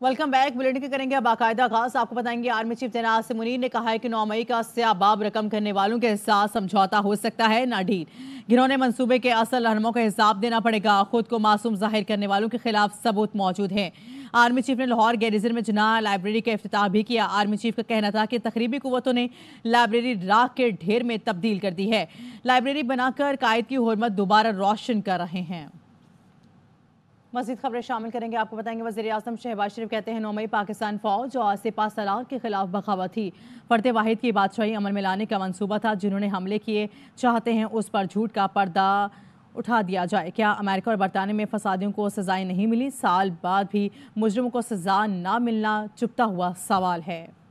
Welcome back. Bulletin के करेंगे बाकायदा आगाज। आपको बताएंगे army chief general Asim Munir ने कहा है कि 9 मई का स्याबाब रकम करने वालों के साथ समझौता हो सकता है ना ढील। घिनौने मंसूबे के असल रहनुमाओं का हिसाब देना पड़ेगा। खुद को मासूम जाहिर करने वालों के खिलाफ सबूत मौजूद है। आर्मी चीफ ने लाहौर गैरिजन में जुनाह लाइब्रेरी का इफ्तिताह भी किया। आर्मी चीफ का कहना था कि तकरीबी कुव्वतों ने लाइब्रेरी राख के ढेर में तब्दील कर दी है। लाइब्रेरी बनाकर कायद की हुर्मत दोबारा रोशन कर रहे हैं। मज़ीद खबरें शामिल करेंगे। आपको बताएंगे वज़ीर आज़म शहबाज शरीफ कहते हैं 9 मई पाकिस्तान फ़ौज और सिपा सलार के खिलाफ बगावत थी। फर्द वाहिद की बादशाही अमल में लाने का मंसूबा था। जिन्होंने हमले किए चाहते हैं उस पर झूठ का पर्दा उठा दिया जाए। क्या अमेरिका और बरतानिया में फसादियों को सजाएं नहीं मिली? साल बाद भी मुजरिमों को सजा ना मिलना चुपता हुआ सवाल है।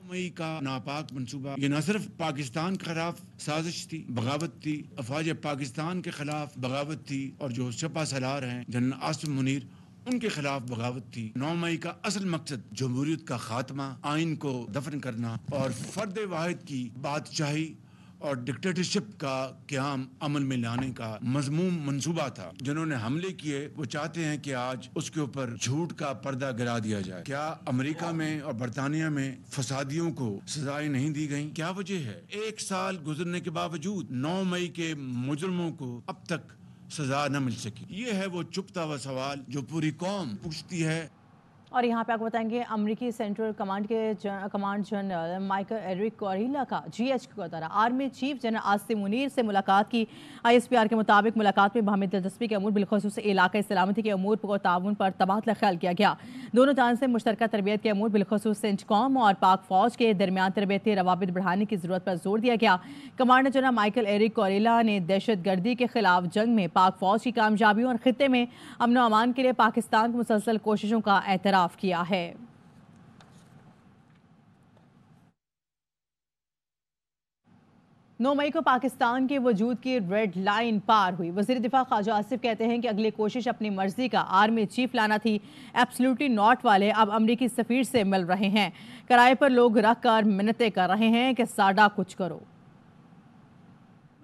मई का नापाक मंसूबा ये न सिर्फ पाकिस्तान के खिलाफ साजिश थी, बगावत थी, अफवाज पाकिस्तान के खिलाफ बगावत थी, और जो सिपा सलार हैं जनरल आसिम मुनीर उनके खिलाफ बगावत थी। 9 मई का असल मकसद जमहूरियत का खात्मा, आइन को दफन करना और फर्द वाहिद की बादशाही और डिक्टेटरशिप का क़याम अमल में लाने का मज़मूम मंसूबा था। जिन्होंने हमले किए वो चाहते हैं कि आज उसके ऊपर झूठ का पर्दा गिरा दिया जाए। क्या अमेरिका में और बरतानिया में फसादियों को सजाएं नहीं दी गई? क्या वजह है? 1 साल गुजरने के बावजूद 9 मई के मुजरमों को अब तक सजा न मिल सकी। ये है वो चुपता हुआ सवाल जो पूरी कौम पूछती है। और यहाँ पे आपको बताएंगे अमेरिकी सेंट्रल कमांड के कमांड जनरल माइकल एरिक कोरिला का GHQ का दौरा। Army chief general Asim Munir से मुलाकात की। ISPR के मुताबिक मुलाकात में बाहमी दिलचस्पी के अमूर बिलखसूस इलाक़ाई सलामती के अमूर और ताउन पर तबादला ख्याल किया गया। दोनों जान से मुश्तरका तरबियत के अमूर बिलखसूस सेंटकॉम और पाक फौज के दरमियान तरबियती रवाबित बढ़ाने की ज़रूरत पर जोर दिया गया। कमांडर जनरल माइकल एरिक कोरिला ने दहशत गर्दी के खिलाफ जंग में पाक फौज की कामयाबियों और खित्ते में अमन व अमान के लिए पाकिस्तान की मुसलसल कोशिशों का एतराफ़ किया है। 9 मई को पाकिस्तान के वजूद की रेड लाइन पार हुई। वज़ीर दिफा ख्वाजा आसिफ कहते हैं कि अगली कोशिश अपनी मर्जी का आर्मी चीफ लाना थी। एब्सोल्युटली नॉट वाले अब अमरीकी सफीर से मिल रहे हैं। किराए पर लोग रख कर मिन्नतें कर रहे हैं कि साडा कुछ करो।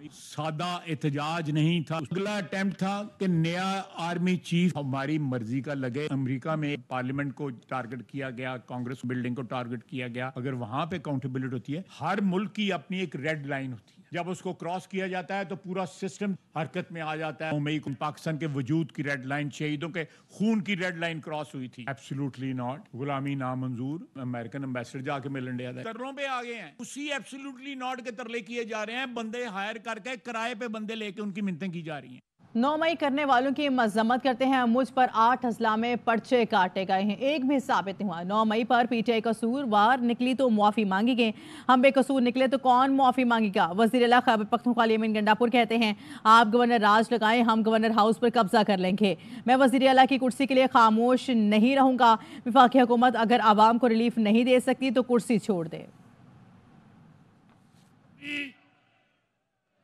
सादा एहतजाज नहीं था, अगला अटेम्प्ट था कि नया आर्मी चीफ हमारी मर्जी का लगे। अमेरिका में पार्लियामेंट को टारगेट किया गया, कांग्रेस बिल्डिंग को टारगेट किया गया। अगर वहां पे अकाउंटेबिलिटी होती है, हर मुल्क की अपनी एक रेड लाइन होती है। जब उसको क्रॉस किया जाता है तो पूरा सिस्टम हरकत में आ जाता है। 9 मई को पाकिस्तान के वजूद की रेड लाइन, शहीदों के खून की रेड लाइन क्रॉस हुई थी। एब्सोल्युटली नॉट, गुलामी नामंजूर। अमेरिकन एम्बेसडर जाके मिलन दिया, तरलों पे आ गए हैं। उसी एब्सोल्युटली नॉट के तरले किए जा रहे हैं। बंदे हायर करके किराए पे बंदे लेके उनकी मिन्नतें की जा रही हैं। 9 मई करने वालों की मजम्मत करते हैं। मुझ पर 8 अजला में पर्चे काटे गए हैं, एक भी साबित नहीं हुआ। 9 मई पर PTI कसूरवार निकली तो मुआफ़ी मांगी गई। हम बेकसूर निकले तो कौन मुआफ़ी मांगेगा? वज़ीर आला खैबर पख्तूनख्वा यमीन गंडापुर कहते हैं आप गवर्नर राज लगाएं, हम गवर्नर हाउस पर कब्जा कर लेंगे। मैं वज़ीर आला की कुर्सी के लिए खामोश नहीं रहूंगा। वफाकी हुकूमत अगर आवाम को रिलीफ नहीं दे सकती तो कुर्सी छोड़ दे।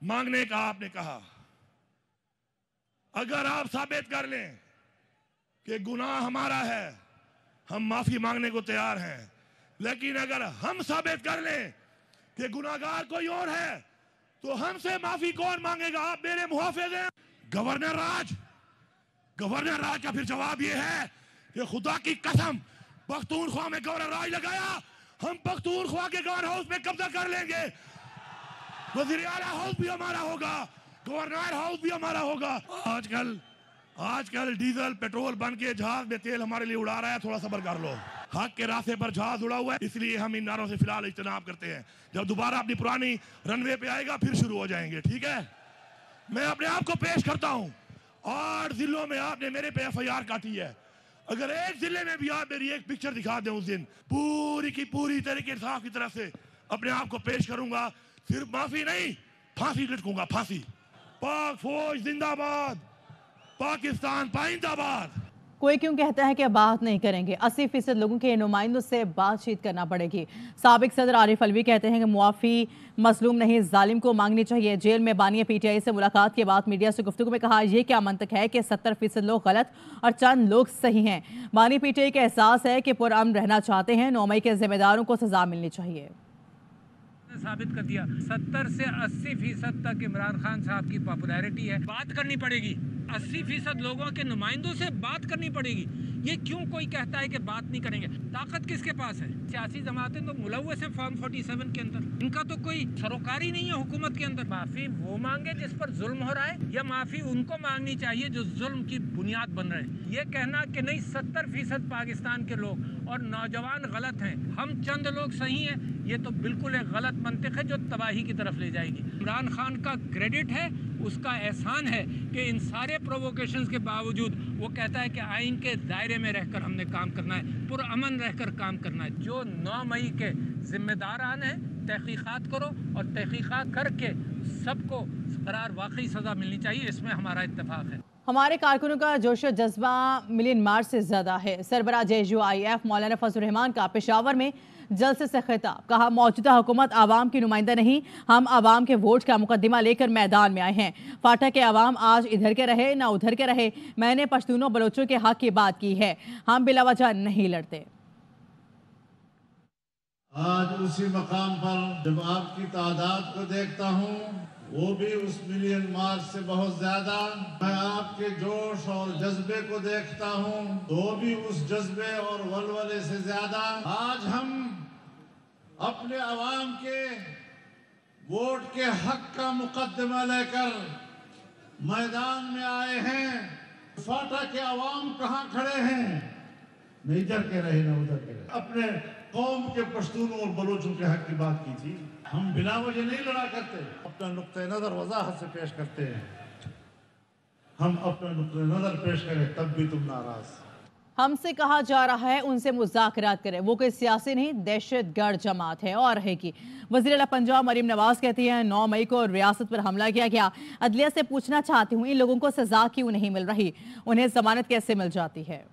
मांगने का आपने कहा, अगर आप साबित कर लें कि गुनाह हमारा है, हम माफी मांगने को तैयार हैं। लेकिन अगर हम साबित कर लें कि गुनाहगार कोई और है तो हमसे माफी कौन मांगेगा? आप मेरे मुहाफिज हैं। गवर्नर राज का फिर जवाब यह है कि खुदा की कसम पख्तूनख्वा में गवर्नर राज लगाया, हम पख्तूनख्वा के गवर्नर हाउस में कब्जा कर लेंगे। वज़ीर आला हाउस भी हमारा होगा, गवर्नर हाउस भी हमारा होगा। आजकल डीजल पेट्रोल बन के जहाज में तेल हमारे लिए उड़ा रहा है। थोड़ा सब्र कर लो। हक के रास्ते पर जहाज उड़ा हुआ है, इसलिए हम इन नारों से फिलहाल इज्तनाब करते हैं। जब दोबारा अपनी पुरानी रनवे पे आएगा फिर शुरू हो जाएंगे, ठीक है? मैं अपने आप को पेश करता हूँ। 8 जिलों में आपने मेरे पे FIR काटी है। अगर एक जिले में भी आप मेरी एक पिक्चर दिखा दें उस दिन पूरी की पूरी तरीके इंसाफ की तरफ से अपने आप को पेश करूंगा। सिर्फ माफी नहीं, फांसी लटकूंगा, फांसी। पाक फौज जिंदाबाद, पाकिस्तान पाइंदाबाद। कोई क्यों कहता है कि बात नहीं करेंगे? 80% लोगों के नुमाइंदों से बातचीत करना पड़ेगी। साबिक सदर आरिफ अलवी कहते हैं कि मुआफ़ी मजलूम नहीं जालिम को मांगनी चाहिए। जेल में बानी PTI से मुलाकात के बाद मीडिया से गुफ्तगू में कहा, यह क्या मंतक है कि 70% लोग गलत और चंद लोग सही हैं। बानी PTI का एहसास है कि पुरअमन रहना चाहते हैं। 9 मई के जिम्मेदारों को सजा मिलनी चाहिए। साबित कर दिया। 70 से 80% तक इमरान खान साहब की पॉपुलैरिटी है। बात करनी पड़ेगी, 80% लोगों के नुमाइंदों से बात करनी पड़ेगी। ये क्यों कोई कहता है कि बात नहीं करेंगे? ताकत किसके पास है? सियासी जमातें तो मुलव्वस हैं फॉर्म 47 के अंदर, इनका तो कोई सरोकारी नहीं है हुकूमत के अंदर। माफी वो मांगे जिस पर जुल्म हो रहा है, या माफी उनको मांगनी चाहिए जो जुल्म की बुनियाद बन रहे हैं? ये कहना कि नहीं 70% पाकिस्तान के लोग और नौजवान गलत हैं, हम चंद लोग सही हैं, ये तो बिल्कुल एक गलत मंतिक है जो तबाही की तरफ ले जाएगी। इमरान खान का क्रेडिट है, उसका एहसान है कि इन सारे प्रोवोकेशंस के बावजूद वो कहता है कि आइन के दायरे में रहकर हमने काम करना है, पुरअमन रहकर काम करना है। जो 9 मई के जिम्मेदारान हैं, तहकीकात करो और तहकीकात करके सबको करार वाकई सज़ा मिलनी चाहिए, इसमें हमारा इत्तेफाक है। हमारे कारकुनों का जोश जज्बा मिलियन मार्च से ज़्यादा है। सरबराह JUIF मौलाना फजल रहमान का पेशावर में जलसे से खिताब, कहा मौजूदा हुकूमत आवाम की नुमाइंदा नहीं, हम आवाम के वोट का मुकदमा लेकर मैदान में आए हैं। फाटा के आवाम आज इधर के रहे ना उधर के रहे, मैंने पश्तूनों बलोचों के हक की बात की है, हम बिला वजह नहीं लड़ते। आज उसी मकाम पर जब आपकी तादाद को देखता हूँ, वो भी उस मिलियन मार्च से बहुत ज्यादा, मैं आपके जोश और जज्बे को देखता हूँ तो भी उस जज्बे और वलवले से ज्यादा। आज हम अपने आवाम के वोट के हक का मुकदमा लेकर मैदान में आए हैं। फाटा के आवाम कहाँ खड़े हैं? न इधर के रहे न उधर के रहे। अपने कौम के पश्तूनों और बलोचों के हक की बात की थी। हम बिना वजह नहीं लड़ा करते, अपना नुक्ते नजर वजाहत से पेश करते हैं। हम अपना नुक्ते नजर पेश करें तब भी तुम नाराज। हमसे कहा जा रहा है उनसे मुज़ाकरात करें, वो कोई सियासी नहीं दहशतगर्द जमात है और है कि वज़ीर आला पंजाब मरीम नवाज कहती हैं 9 मई को रियासत पर हमला किया गया, अदलिया से पूछना चाहती हूँ इन लोगों को सजा क्यों नहीं मिल रही, उन्हें जमानत कैसे मिल जाती है।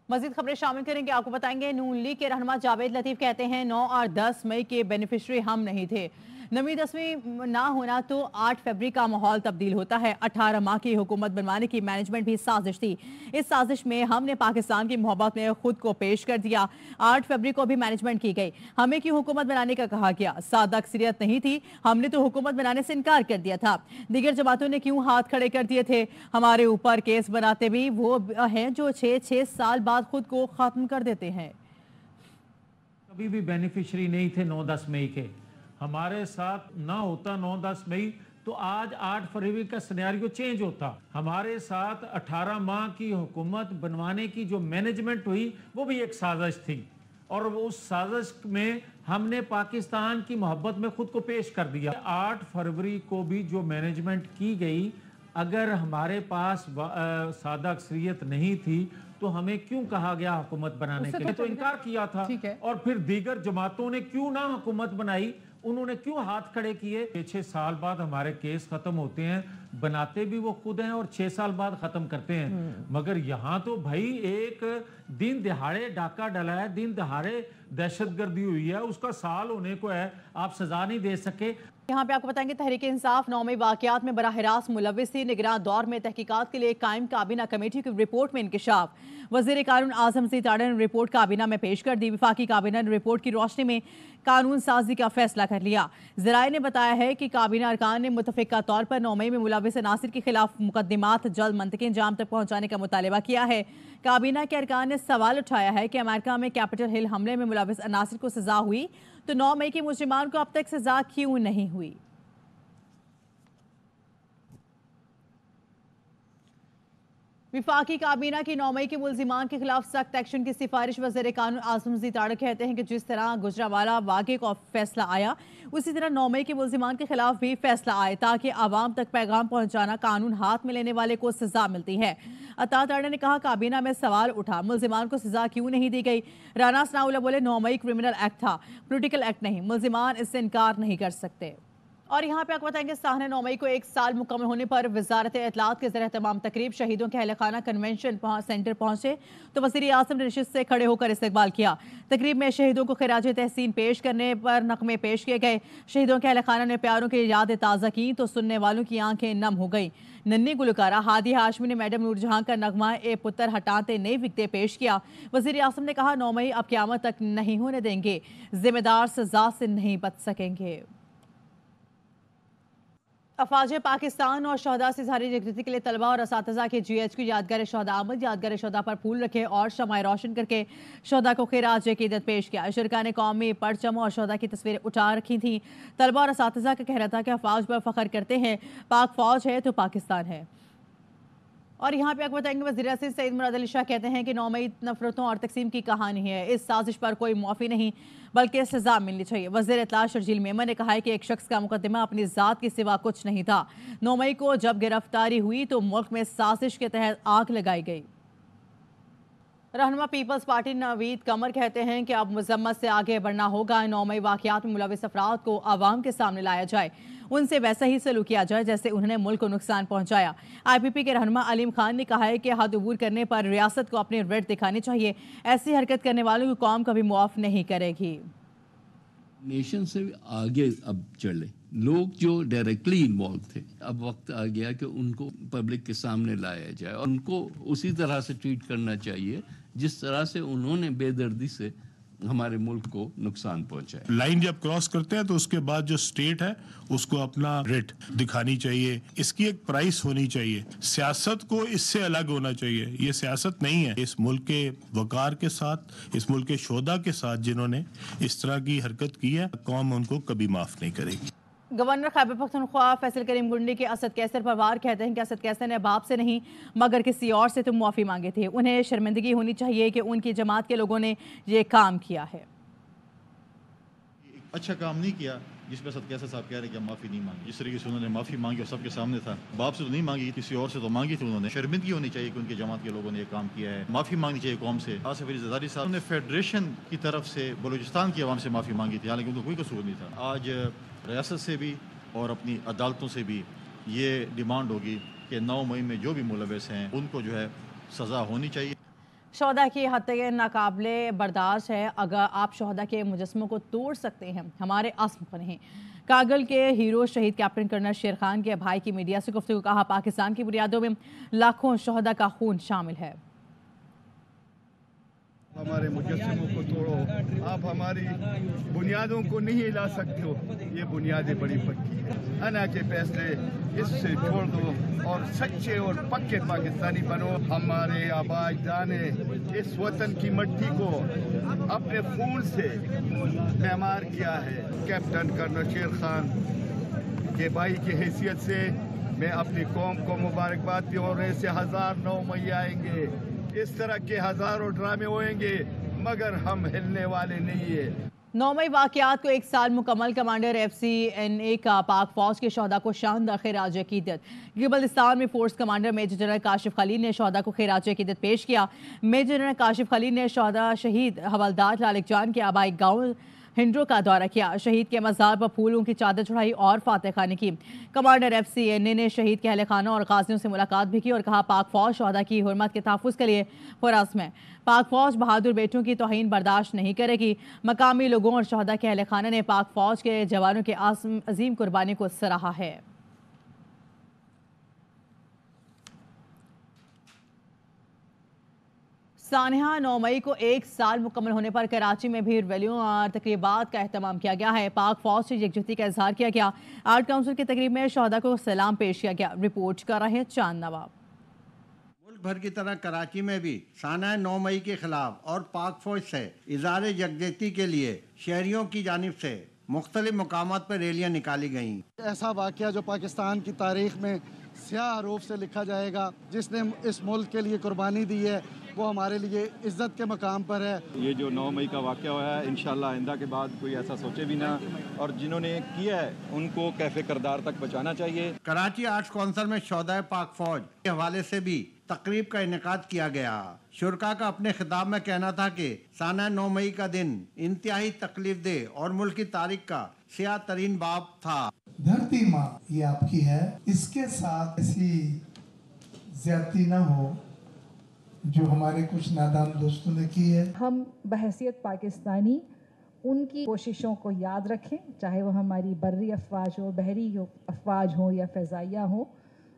मजीद खबरें शामिल करेंगे, आपको बताएंगे नून लीग के रहनुमा जावेद लतीफ़ कहते हैं 9 और 10 मई के बेनिफिशरी हम नहीं थे, 9वीं 10वीं ना होना तो 8 फरवरी का माहौल तब्दील होता है। 18 माह की हुकूमत बनवाने की मैनेजमेंट भी साजिश थी, इस साजिश में हमने पाकिस्तान की मोहब्बत में खुद को पेश कर दिया। 8 फरवरी को भी मैनेजमेंट की गई, हमें क्यों हुकूमत बनाने का कहा गया, सादा अक्सरियत नहीं थी, हमने तो हुकूमत बनाने से इनकार कर दिया था। दीगर जमातों ने क्यों हाथ खड़े कर दिए थे, हमारे ऊपर केस बनाते भी वो हैं जो 6 साल बाद खुद को खत्म कर देते हैं। कभी भी बेनिफिशरी नहीं थे 9-10 मई के, हमारे साथ ना होता 9-10 मई तो आज 8 फरवरी का सिनेरियो चेंज होता। हमारे साथ 18 माह की हुकूमत बनवाने की जो मैनेजमेंट हुई वो भी एक साजिश थी और उस साजिश में हमने पाकिस्तान की मोहब्बत में खुद को पेश कर दिया। 8 फरवरी को भी जो मैनेजमेंट की गई, अगर हमारे पास सादा अक्सरियत नहीं थी तो हमें क्यों कहा गया हुकूमत बनाने के लिए, तो इनकार किया था। और फिर दीगर जमातों ने क्यों ना हुकूमत बनाई, उन्होंने क्यों हाथ खड़े किए। 6 साल बाद हमारे केस खत्म होते हैं, बनाते भी वो खुद हैं और 6 साल बाद खत्म करते हैं। मगर यहाँ तो भाई एक दिन दिहाड़े डाका डला है, दिन दिहाड़े दहशतगर्दी हुई है, उसका साल होने को है, आप सजा नहीं दे सके। यहाँ पे आपको बताएंगे तहरीक इंसाफ 9 मई वाकयात में बराह रास्त मुलव्विस थी, निगरान दौर में तहकीकात के लिए कायम काबीना कमेटी की रिपोर्ट में इंकशाफ, वज़ीर कानून आज़म सीतारमण ने रिपोर्ट काबीना में पेश कर दी। वफाकी काबीना ने रिपोर्ट की रोशनी में कानून साजी का फैसला कर लिया। ज़राए ने बताया है कि काबीना अरकान ने मुतफ़िका तौर पर 9 मई में मुलव्विस नासिर के खिलाफ मुकदमात जल्द मंतकी अंजाम तक पहुँचाने का मुतालबा किया है। काबीना के अरकान ने सवाल उठाया है कि अमेरिका में कैपिटल हिल हमले में मुलव्विस नासिर को सजा हुई तो 9 मई के मुजरिमान को अब तक सजा क्यों नहीं हुई। विफाकी काबीना की 9 मई के मुल्जिमान के खिलाफ सख्त एक्शन की सिफारिश, वज़ीर कानून आज़म सीतारमण कहते हैं कि जिस तरह गुजरावाला वाक़े का फैसला आया उसी तरह 9 मई के मुल्जिमान के खिलाफ भी फैसला आए ताकि आवाम तक पैगाम पहुंचाना, कानून हाथ में लेने वाले को सजा मिलती है। अता ताड़ा ने कहा काबीना में सवाल उठा मुल्जिमान को सजा क्यों नहीं दी गई। राना सनाउल्लाह बोले 9 मई क्रिमिनल एक्ट था, पोलिटिकल एक्ट नहीं, मुल्जिमान इससे इनकार नहीं कर सकते। और यहाँ पे आपको बताएंगे साहने 9 मई को 1 साल मुकम्मल होने पर वजारत इत्तलात के ज़रिए तमाम तकरीब शहीदों के अहलखाना कन्वेंशन सेंटर पहुंचे तो वज़ीर आज़म ने नशिस्त से खड़े होकर इस्तकबाल किया। तकरीब में शहीदों को खिराज तहसीन पेश करने पर नगमे पेश किए गए। शहीदों के अहलखाना ने प्यारों की यादें ताज़ा की तो सुनने वालों की आंखें नम हो गई। नन्ही गुलकारा हादिया हाशमी ने मैडम नूरजहां का नगमा ए पुत्र हटाते नई विकते पेश किया। वज़ीर आज़म ने कहा 9 मई अब क़यामत तक नहीं होने देंगे, जिम्मेदार सजा से नहीं बच सकेंगे। अफवाज पाकिस्तान और शहदा से जारी यकजहती के लिए तलबा और असातिज़ा के GH की यादगार शहदा आमद यादगार शहदा पर फूल रखे और शमाए रोशन करके शहदा को खिराज अकीदत पेश किया। शुरका ने कौमी परचम और शहदा की तस्वीरें उठा रखी थी। तलबा और असातिज़ा का कहना था कि अफवाज पर फख्र करते हैं, पाक फौज है तो पाकिस्तान है। और यहाँ पे आपको बताएंगे वज़ीर आज़म सईद मुराद अली शाह कहते हैं कि 9 मई नफरतों और तकसीम की कहानी है। इस साजिश पर कोई मुआफ़ी नहीं बल्कि सज़ा मिलनी चाहिए। वज़ीर इत्तला शर्जील मेमन ने कहा है कि एक शख्स का मुकदमा अपनी ज़ात के सिवा कुछ नहीं था। 9 मई को जब गिरफ्तारी हुई तो मुल्क में साजिश के तहत आग लगाई गई। रहनुमा पीपल्स पार्टी नवीद कमर कहते हैं कि अब मजम्मत से आगे बढ़ना होगा। 9 मई वाक़यात में मुलविस अफराद को आवाम के सामने लाया जाए, उनसे वैसा ही सलूक किया जाए जैसे उन्होंने मुल्क को नुकसान पहुंचाया। IPP के रहनुमा अलीम खान ने कहा है कि हद अबूर करने पर रियासत को अपनी रेड दिखानी चाहिए। ऐसी हरकत करने वालों की कौम कभी मुआफ नहीं करेगी। नेशन से आगे अब चले लोग जो डायरेक्टली इन्वॉल्व थे, अब वक्त आ गया कि उनको पब्लिक के सामने लाया जाए और उनको उसी तरह से ट्रीट करना चाहिए जिस तरह से उन्होंने बेदर्दी से हमारे मुल्क को नुकसान पहुंचाया। लाइन जब क्रॉस करते हैं तो उसके बाद जो स्टेट है उसको अपना रेट दिखानी चाहिए। इसकी एक प्राइस होनी चाहिए। सियासत को इससे अलग होना चाहिए। ये सियासत नहीं है। इस मुल्क के वकार के साथ, इस मुल्क के शोधा के साथ जिन्होंने इस तरह की हरकत की है, कौम उनको कभी माफ नहीं करेगी। गवर्नर खैबर पख्तूनख्वा फैसल करीम गुंडी के असद कैसर परवार कहते हैं कि असद कैसर ने बाप से नहीं मगर किसी और से तो मुआफ़ी मांगे थे। उन्हें शर्मिंदगी होनी चाहिए कि उनकी जमात के लोगों ने ये काम किया है। अच्छा काम नहीं किया जिस पर असद कैसर साहब कह रहे कि माफ़ी नहीं मांगी। जिस तरीके से उन्होंने माफ़ी मांगी और सबके सामने था, बाप से तो नहीं मांगी, किसी और से तो मांगी थी उन्होंने। शर्मिंदगी होनी चाहिए कि उनकी जमात के लोगों ने ये काम किया है। माफ़ी मांगनी चाहिए कौम से। आसिफ अली ज़रदारी साहब ने फेडरेशन की तरफ से बलूचिस्तान की आवाम से माफ़ी मांगी थी, हालांकि उनको कोई कसूर नहीं था। आज रियासत से भी और अपनी अदालतों से भी ये डिमांड होगी कि 9 मई में जो भी मुलविस हैं उनको जो है सज़ा होनी चाहिए। शोहदा की हत्या नाकाबिले बर्दाश्त है। अगर आप शोहदा के मुजस्मों को तोड़ सकते हैं, हमारे आज़म पर नहीं। कागल के हीरो शहीद कैप्टन कर्नल शेर खान के भाई की मीडिया से गुफ्तगू कहा, पाकिस्तान की बुनियादों में लाखों शोहदा का खून शामिल है। हमारे मुजस्समों को तोड़ो, आप हमारी बुनियादों को नहीं हिला सकते हो। ये बुनियादें बड़ी पक्की है। अना के फैसले इससे छोड़ दो और सच्चे और पक्के पाकिस्तानी बनो। हमारे आबाद ने इस वतन की मिट्टी को अपने खून से मेमार किया है। कैप्टन कर्नल शेर खान के भाई की हैसियत से मैं अपनी कौम को मुबारकबाद दी और ऐसे 1009 मई आएंगे। इस तरह के हजारों ड्रामे होंगे मगर हम हिलने वाले नहीं है। 9 मई वाक़यात को एक साल मुकम्मल। कमांडर FCNA का पाक फौज के शोहदा को शानदार खिराज अकीदत। गिलगिस्तान में force commander major general Kashif Khalil ने शोहदा को खिराज अकीदत पेश किया। मेजर जनरल काशिफ खलील ने शोहदा शहीद हवलदार लालिक जान के आबाई गाँव हिंड्रो का दौरा किया। शहीद के मज़ार पर फूलों की चादर चढ़ाई और फातह खानी की। कमांडर FCNA ने शहीद के अहले खाना और गाजियों से मुलाकात भी की और कहा, पाक फौज शोहदा की हुर्मत के तहफ़्फ़ुज़ के लिए पुरअज़्म है। पाक फौज बहादुर बेटों की तौहीन बर्दाश्त नहीं करेगी। मकामी लोगों और शोहदा के अहले खाना ने पाक फौज के जवानों के अज़ीम कुर्बानी को सराहा है। सानिहा, 9 मई को एक साल मुकम्मल होने पर कराची में भी रैलियों और तकरीबात का एहतमाम किया गया है। पाक फौज से यकजहती का इजहार किया गया। आर्ट काउंसिल की तकरीब में शोहदा को सलाम पेश किया गया। रिपोर्ट कर रहे हैं चांद नवाब। मुल्क भर की तरह कराची में भी सानिहा 9 मई के खिलाफ और पाक फौज से इजहार यकजहती के लिए शहरियों की जानिब से मुख्तलिफ मकामात पर रैलियाँ निकाली गईं। ऐसा वाक़या जो पाकिस्तान की तारीख में स्याह हरूफ से लिखा जाएगा, जिसने इस मुल्क के लिए कुर्बानी दी है, वो हमारे लिए इज्जत के मकाम पर है। ये जो 9 मई का वाक़या हुआ है, इंशाल्लाह आइंदा के बाद कोई ऐसा सोचे भी ना, और जिन्होंने किया है उनको कैफे करदार तक पहुँचाना चाहिए। कराची आर्ट्स काउंसिल में शोहदाए पाक फौज के हवाले से भी तकरीब का इनेकाद किया गया। शुरका का अपने खिताब में कहना था कि सानिहा 9 मई का दिन इंतहाई तकलीफ दे और मुल्क की तारीख का स्याह तरीन बाब था। धरती माँ ये आपकी है, इसके साथ ऐसी ज्यादती न हो जो हमारे कुछ नादान दोस्तों ने की है। हम बहैसियत पाकिस्तानी उनकी कोशिशों को याद रखें, चाहे वो हमारी बर्री अफवाज हो, बहरी अफवाज हो या फ़िज़ाइया हो,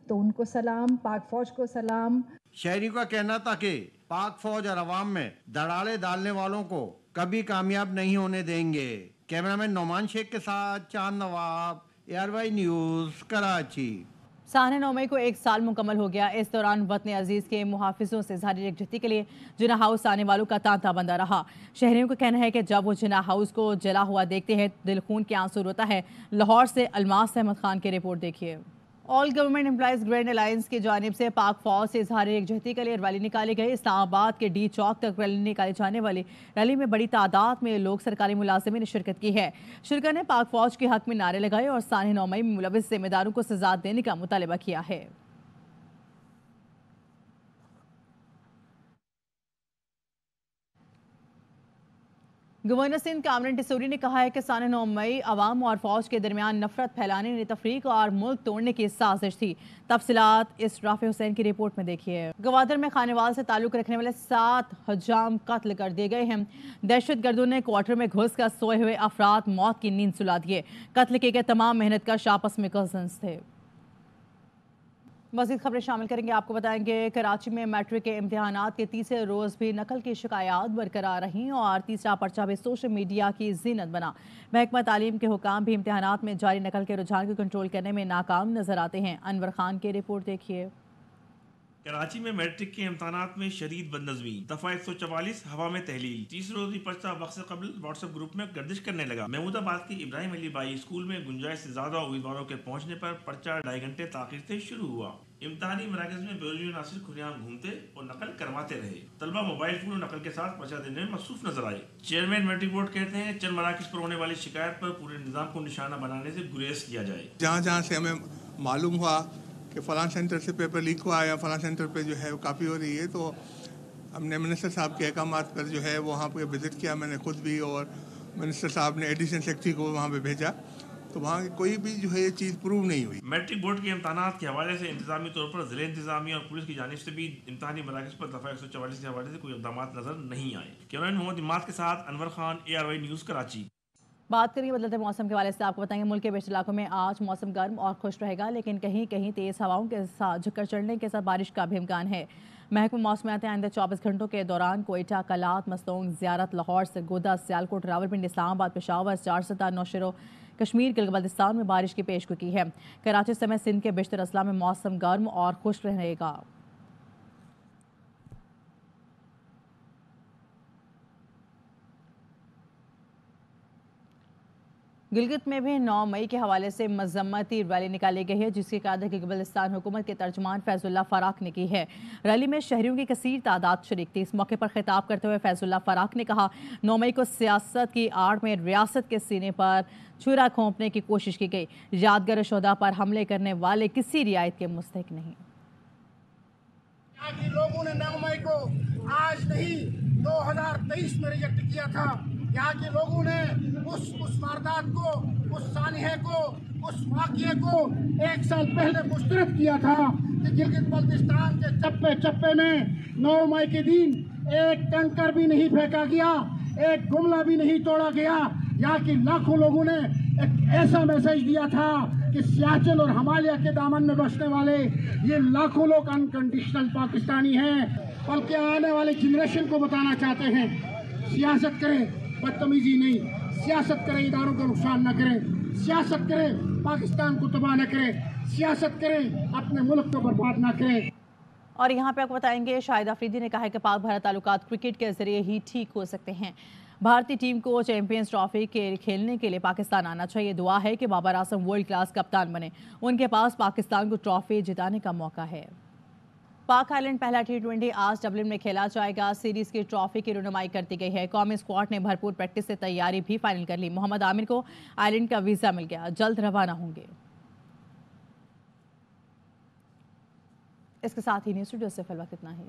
तो उनको सलाम, पाक फौज को सलाम। शहरी का कहना था कि पाक फौज और अवाम में दराड़े डालने वालों को कभी कामयाब नहीं होने देंगे। कैमरामैन नौमान शेख के साथ चांद नवाब, ARY न्यूज़ कराची। साने 9 मई को 1 साल मुकम्मल हो गया। इस दौरान वतन अजीज के मुहाफिजों से जारी यकजहती के लिए जिना हाउस आने वालों का तांता बंदा रहा। शहरियों का कहना है कि जब वो जिना हाउस को जला हुआ देखते हैं दिल खून के आंसू रोता है। लाहौर से अलमास अहमद खान की रिपोर्ट देखिए। All government employees grand alliance की जानिब से पाक फौज से इजहार यकजहती के लिए रैली निकाली गई। इस्लामाबाद के डी चौक तक रैली निकाली जाने वाली रैली में बड़ी तादाद में लोग सरकारी मुलाजिमीन ने शिरकत की है। शिरकत ने पाक फौज के हक में नारे लगाए और साने 9 मई में मुलविस जिम्मेदारों को सजा देने का मुतालबा किया है। गवर्नर सिंध कामरान टिसोरी ने कहा है कि साने 9 मई अवाम और फौज के दरमियान नफरत फैलाने, तफरीक और मुल्क तोड़ने की साजिश थी। तफसीलात इस राफे हुसैन की रिपोर्ट में देखिए। गवादर में खानेवाल से ताल्लुक रखने वाले 7 हजाम कत्ल कर दिए गए हैं। दहशत गर्दों ने क्वार्टर में घुस कर सोए हुए अफराद मौत की नींद सुला दिए। कत्ल किए गए तमाम मेहनत कश आपस में कजन्स थे। मज़ीद खबरें शामिल करेंगे। आपको बताएंगे कराची में मैट्रिक के इम्तिहानात के तीसरे रोज़ भी नकल की शिकायत बरकरार रहीं और तीसरा पर्चा भी सोशल मीडिया की जीनत बना। महकमा तालीम के हुकाम भी इम्तिहानात में जारी नकल के रुझान को कंट्रोल करने में नाकाम नजर आते हैं। अनवर खान की रिपोर्ट देखिए। कराची में मैट्रिक के इम्तहानात में शदीद बदनज़मी, दफा 144 हवा में तहलील। तीसरे रोज ही पर्चा वक्त से कबल व्हाट्सएप ग्रुप में गर्दिश करने लगा। महमूदाबाद की इब्राहिम अली बाई स्कूल में गुंजाइश से ज्यादा उम्मीदवारों के पहुंचने पर पर्चा 2.5 घंटे ताखीर से शुरू हुआ। इम्तहानी मराकज में बेरोजगार नासिर खुलेआम घूमते और नकल करवाते रहे। तलबा मोबाइल फोन और नकल के साथ पर्चा देने में मसरूफ नजर आए। चेयरमैन मैट्रिक बोर्ड कहते हैं चंद मराकज पर होने वाली शिकायत पर पूरे निजाम को निशाना बनाने से गुरेज किया जाए। जहाँ जहाँ से हमें मालूम हुआ कि फ़लाँ सेंटर से पेपर लीक हुआ या फ़लाँ सेंटर पे जो है वो कापी हो रही है, तो हमने मिनिस्टर साहब के अहकामात पर जो है वहाँ पे विज़िट किया। मैंने खुद भी, और मिनिस्टर साहब ने एडिशनल सेक्रेटरी को वहाँ पे भेजा, तो वहाँ कोई भी जो है ये चीज़ प्रूव नहीं हुई। मैट्रिक बोर्ड के इम्तहानात के हवाले से इंतजामी तौर पर ज़िले इंतजामी और पुलिस की जानिब से भी इम्तहानी मराकज़ पर दफ़ा 144 के हवाले से कोई इक़दाम नजर नहीं आए। कैमरामैन मोहम्मद इमाद के साथ अनवर खान, ARY न्यूज़ कराची। बात करेंगे बदलते मौसम के हवाले से। आपको बताएंगे मुल्क के बेशतर इलाकों में आज मौसम गर्म और खुश रहेगा, लेकिन कहीं कहीं तेज़ हवाओं के साथ झुक्कर चढ़ने के साथ बारिश का भी इम्कान है। महकमा मौसमियात आइंदा 24 घंटों के दौरान कोयटा, कलात, मस्तोंग, ज़ियारत, लाहौर, सरगोदा, सियालकोट, रावलपिंडी, इस्लामाबाद, पेशावर, चारसदा, नौशेरो, कश्मीर, गिलगित-बल्तिस्तान में बारिश की पेशगोई है। कराची समेत सिंध के बेशतर अजला में मौसम गर्म और खुश रहेगा। गिलगित में भी 9 मई के हवाले से मजम्मती रैली निकाली गई है, जिसकी क़यादत गिलगित-बल्तिस्तान हुकूमत के तर्जुमान फैजुल्लाह फराक ने की है। रैली में शहरियों की कसीर तादाद शरीक थी। इस मौके पर खिताब करते हुए फैजुल्लाह फराक ने कहा, 9 मई को सियासत की आड़ में रियासत के सीने पर छुरा खोंपने की कोशिश की गई। यादगार शोधा पर हमले करने वाले किसी रियायत के मुस्तहिक नहीं। यहाँ के लोगों ने 9 मई को आज नहीं 2023 में रिजेक्ट किया था। यहाँ के लोगों ने उस वारदात को, उस सानिहे को, उस वाक़ये को 1 साल पहले मुस्तरद किया था कि गिलगित बल्तिस्तान के चप्पे चप्पे में 9 मई के दिन एक कंकर भी नहीं फेंका गया, एक गुमला भी नहीं तोड़ा गया। यहाँ के लाखों लोगों ने एक ऐसा मैसेज दिया था कि सियाचिन और हिमालय के दामन में बसने वाले ये लाखों लोग अनकंडीशनल पाकिस्तानी हैं। बल्कि आने वाले जनरेशन को बताना चाहते हैं, सियासत करें, बदतमीजी नहीं, सियासत करें, इदारों का नुकसान न करें, सियासत करें, पाकिस्तान को तबाह न करें, सियासत करें, अपने मुल्क को बर्बाद न करें। और यहाँ पे आपको बताएंगे शाहिद अफरीदी ने कहा है कि पाक भारत ताल्लुकात क्रिकेट के जरिए ही ठीक हो सकते हैं। भारतीय टीम को चैंपियंस ट्रॉफी के खेलने के लिए पाकिस्तान आना चाहिए। दुआ है कि बाबर आजम वर्ल्ड क्लास कप्तान बने, उनके पास पाकिस्तान को ट्रॉफी जिताने का मौका है। पाक आयरलैंड पहला T20 आज डबलिन में खेला जाएगा। सीरीज की ट्रॉफी की रुनुमाई कर दी गई है। कौमी स्क्वाड ने भरपूर प्रैक्टिस से तैयारी भी फाइनल कर ली। मोहम्मद आमिर को आयरलैंड का वीज़ा मिल गया, जल्द रवाना होंगे। इसके साथ ही न्यूज़ स्टूडियो से फिलहाल इतना ही।